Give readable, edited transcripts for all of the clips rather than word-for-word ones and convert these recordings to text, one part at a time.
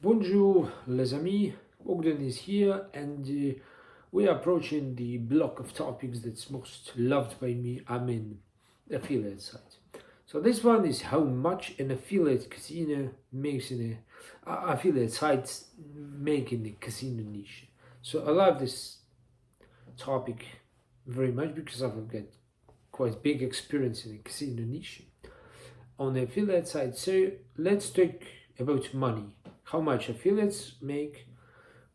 Bonjour les amis, Ogden is here and we are approaching the block of topics that's most loved by me. I'm in affiliate site. So this one is how much an affiliate casino makes in a affiliate sites make in the casino niche. So I love this topic very much because I've got quite big experience in the casino niche on the affiliate side. So let's talk about money. How much affiliates make,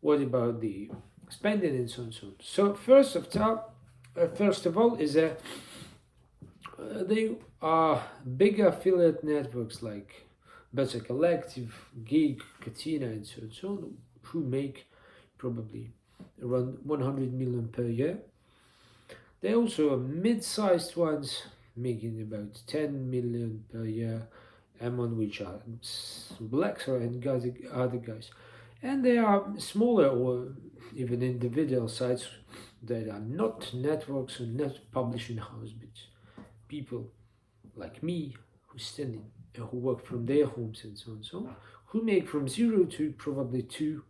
what about the spending and so on and so on. So first of all is they are big affiliate networks like Better Collective, Gig, Katina and so on and so on, who make probably around 100 million per year. They also are mid-sized ones making about 10 million per year, among which are Blackstone and other guys. And there are smaller or even individual sites that are not networks or not publishing house, but people like me who work from their homes and so on and so on, who make from 0 to probably 2-3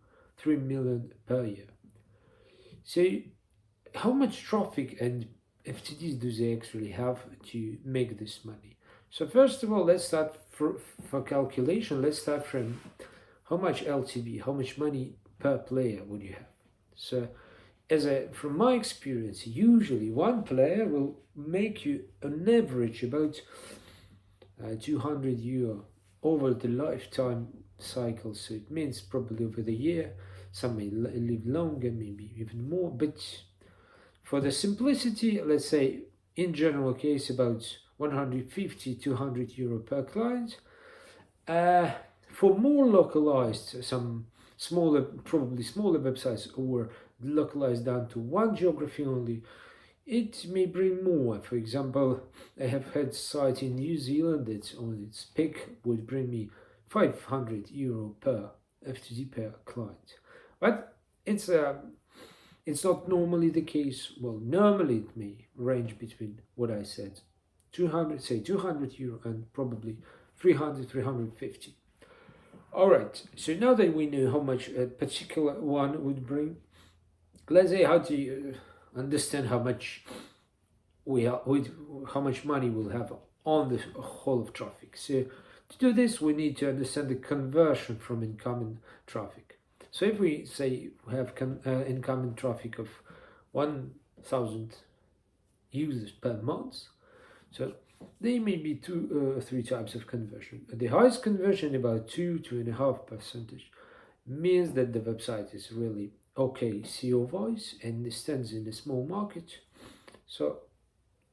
million per year. So how much traffic and FTDs do they actually have to make this money? So first of all, let's start for calculation. Let's start from how much LTV, how much money per player would you have. So from my experience, usually one player will make you on average about 200 euro over the lifetime cycle. So it means probably over the year. Some may live longer, maybe even more, but for the simplicity, let's say in general case about 150-200 euro per client. For more localized, some probably smaller websites or localized down to one geography only, it may bring more. For example, I have had site in New Zealand that's on its peak would bring me 500 euro per FTD per client. But it's not normally the case. Well, normally it may range between what I said, 200 euro and probably 350. All right, so now that we know how much a particular one would bring, let's say how to understand how much how much money we'll have on the whole of traffic. So to do this, we need to understand the conversion from incoming traffic. So if we say we have incoming traffic of 1,000 users per month, so there may be three types of conversion. The highest conversion, about 2.5%, means that the website is really okay SEO voice and it stands in a small market. So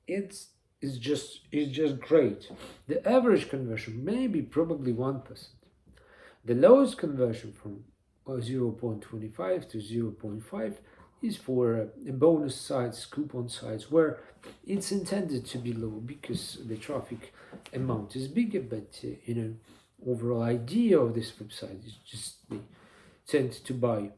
it's just great. The average conversion may be probably 1%. The lowest conversion from 0.25 to 0.5 is for bonus sites, coupon sites, where it's intended to be low because the traffic amount is bigger, but overall idea of this website is just they tend to buy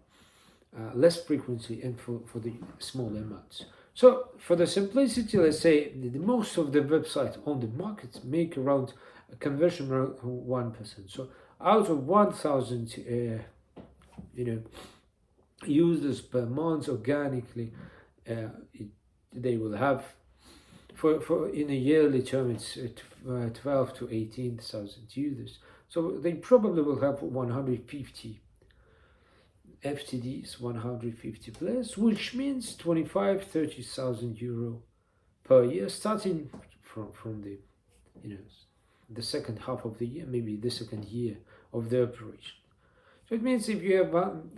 less frequently and for the smaller amounts. So for the simplicity, let's say the most of the websites on the market make around a conversion around 1%. So out of 1,000 users per month organically, they will have for in a yearly term it's 12 to 18,000 users. So they probably will have 150 FTDs, 150 players, which means 25-30,000 euro per year, starting from the the second half of the year, maybe the second year of the operation. So it means if you have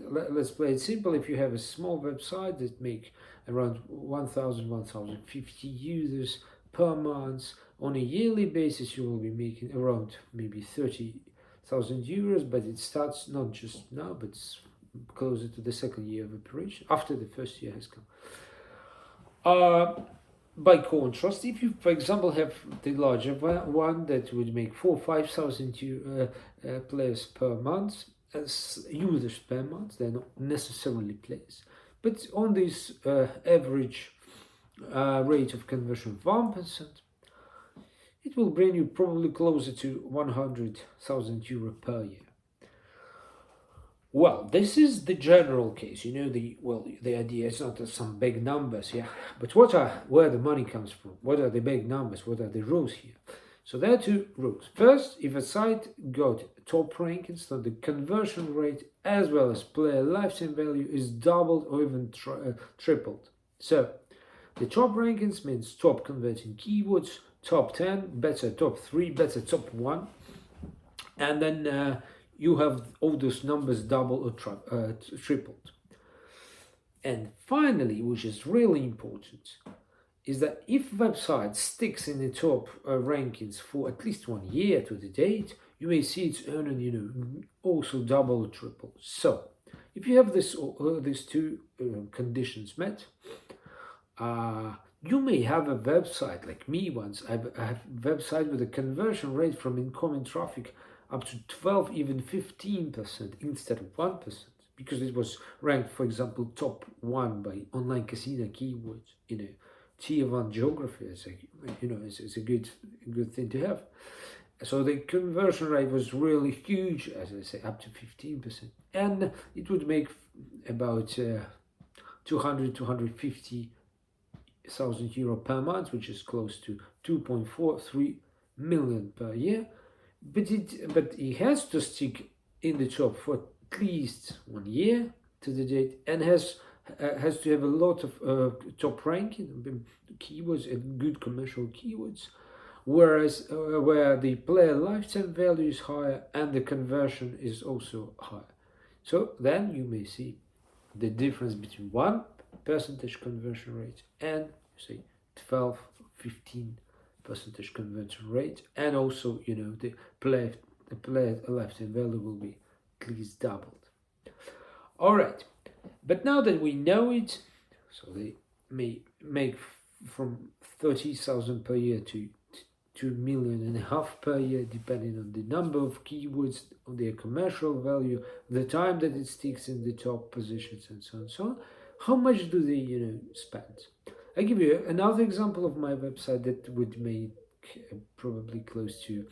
let's play it simple, if you have a small website that make around 1,050 users per month, on a yearly basis you will be making around maybe 30,000 euros, but it starts not just now, but it's closer to the second year of operation, after the first year has come. By contrast, if you, for example, have the larger one that would make 4,000-5,000 players per month, as users per month, they're not necessarily players, but on this average rate of conversion of 1%, it will bring you probably closer to 100,000 euro per year. Well, this is the general case. The idea is not that some big numbers, yeah. But where the money comes from? What are the big numbers? What are the rules here? So there are two rules. First, if a site got top rankings, so the conversion rate as well as player lifetime value is doubled or even tripled. So the top rankings means top converting keywords, top 10, better top 3, better top 1, and then you have all those numbers double or tripled. And finally, which is really important, is that if website sticks in the top rankings for at least 1 year to the date, you may see it's earning, also double or triple. So if you have these two conditions met, you may have a website like me once. I have a website with a conversion rate from incoming traffic up to 12, even 15% instead of 1%, because it was ranked, for example, top 1 by online casino keywords in a tier 1 geography. It's a good thing to have. So the conversion rate was really huge, as I say, up to 15%, and it would make about 250,000 euro per month, which is close to 2.43 million per year. But it has to stick in the top for at least 1 year to the date, and has to have a lot of top ranking keywords and good commercial keywords, whereas where the player lifetime value is higher and the conversion is also higher. So then you may see the difference between 1% conversion rate and say 12, 15% conversion rate, and also the player lifetime value will be at least doubled. All right, but now that we know it, so they may make from 30,000 per year to 2.5 million per year, depending on the number of keywords, on their commercial value, the time that it sticks in the top positions, and so on and so on. How much do they spend? I give you another example of my website that would make probably close to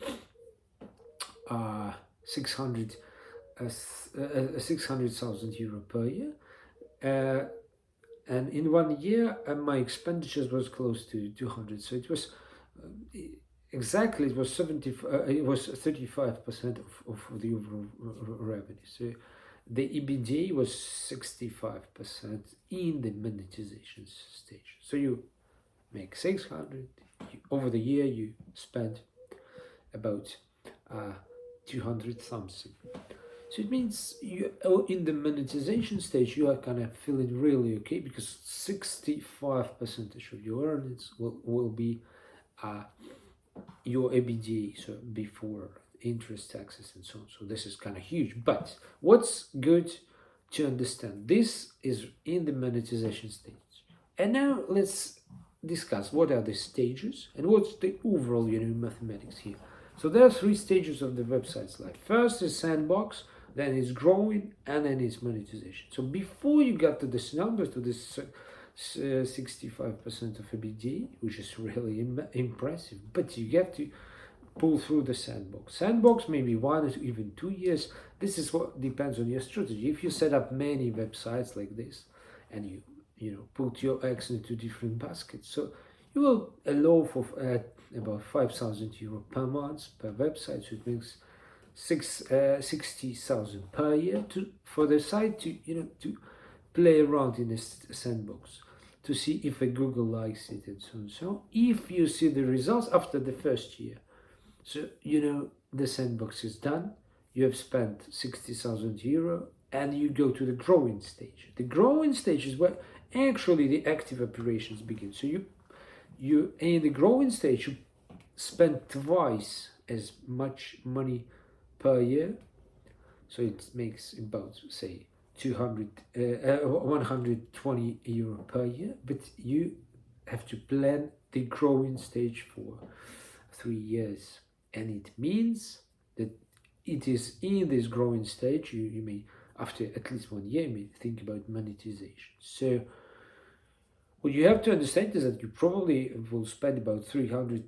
600,000 euro per year, and in 1 year my expenditures was close to 200. So it was exactly, it was 35% of the overall revenue. So the EBITDA was 65% in the monetization stage. So you make 600, over the year you spend about 200 something. So it means you in the monetization stage you are kind of feeling really okay, because 65% of your earnings will be your EBITDA, so before interest, taxes, and so on. So this is kind of huge. But what's good to understand, this is in the monetization stage. And now let's discuss what are the stages and what's the overall mathematics here. So there are 3 stages of the website's life. First is sandbox, then it's growing, and then it's monetization. So before you get to this numbers, to this 65% of EBITDA, which is really impressive, but you get to pull through the sandbox. Sandbox maybe 1 or even 2 years. This is what depends on your strategy. If you set up many websites like this, and you put your eggs into different baskets, so you will allow for about 5,000 euro per month per website, so it makes 60,000 per year for the site to play around in a sandbox, to see if a Google likes it, and so on. So if you see the results after the first year, so the sandbox is done, you have spent 60,000 euro, and you go to the growing stage. The growing stage is where actually the active operations begin. So you in the growing stage you spend twice as much money per year, so it makes about say 120 euro per year, but you have to plan the growing stage for 3 years, and it means that it is in this growing stage you may, after at least 1 year, you may think about monetization. So what you have to understand is that you probably will spend about 300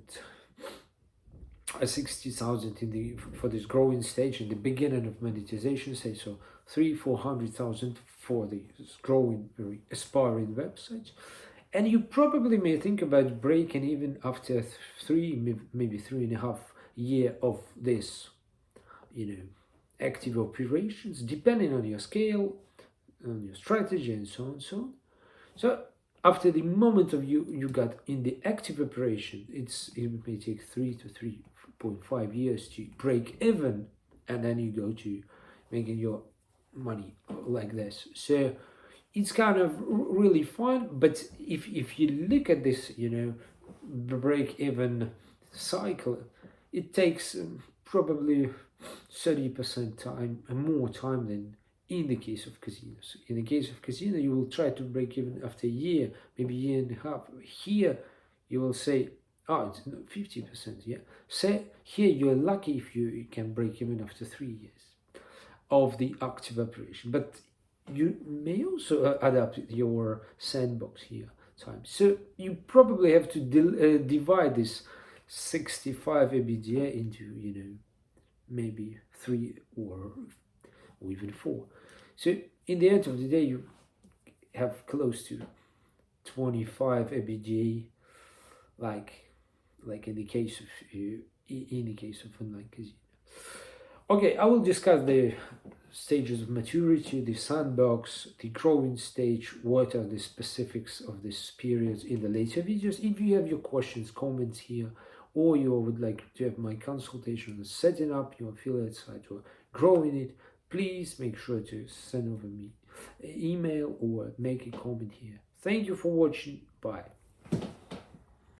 60,000 in the for this growing stage in the beginning of monetization stage, so 300,000-400,000 for the growing, very aspiring websites. And you probably may think about breaking even after maybe 3.5 year of this, active operations, depending on your scale, on your strategy, and so on, so on. So after the moment of you got in the active operation, it may take 3 to 3.5 years to break even, and then you go to making your money like this. So it's kind of really fun. But if you look at this, break even cycle, it takes probably 30% time and more time than in the case of casinos. In the case of casino, you will try to break even after a year, maybe a year and a half. Here, you will say, oh, it's 50%. Yeah. Say here you're lucky if you can break even after 3 years of the active operation. But you may also adapt your sandbox here time. So you probably have to divide this 65 EBITDA into maybe 3 or even 4. So in the end of the day, you have close to 25 EBITDA, like in the case of online casino. Okay, I will discuss the stages of maturity, the sandbox, the growing stage, what are the specifics of this period in the later videos. If you have your questions, comments here, or you would like to have my consultation on setting up your affiliate site or growing it, please make sure to send over me an email or make a comment here. Thank you for watching. Bye.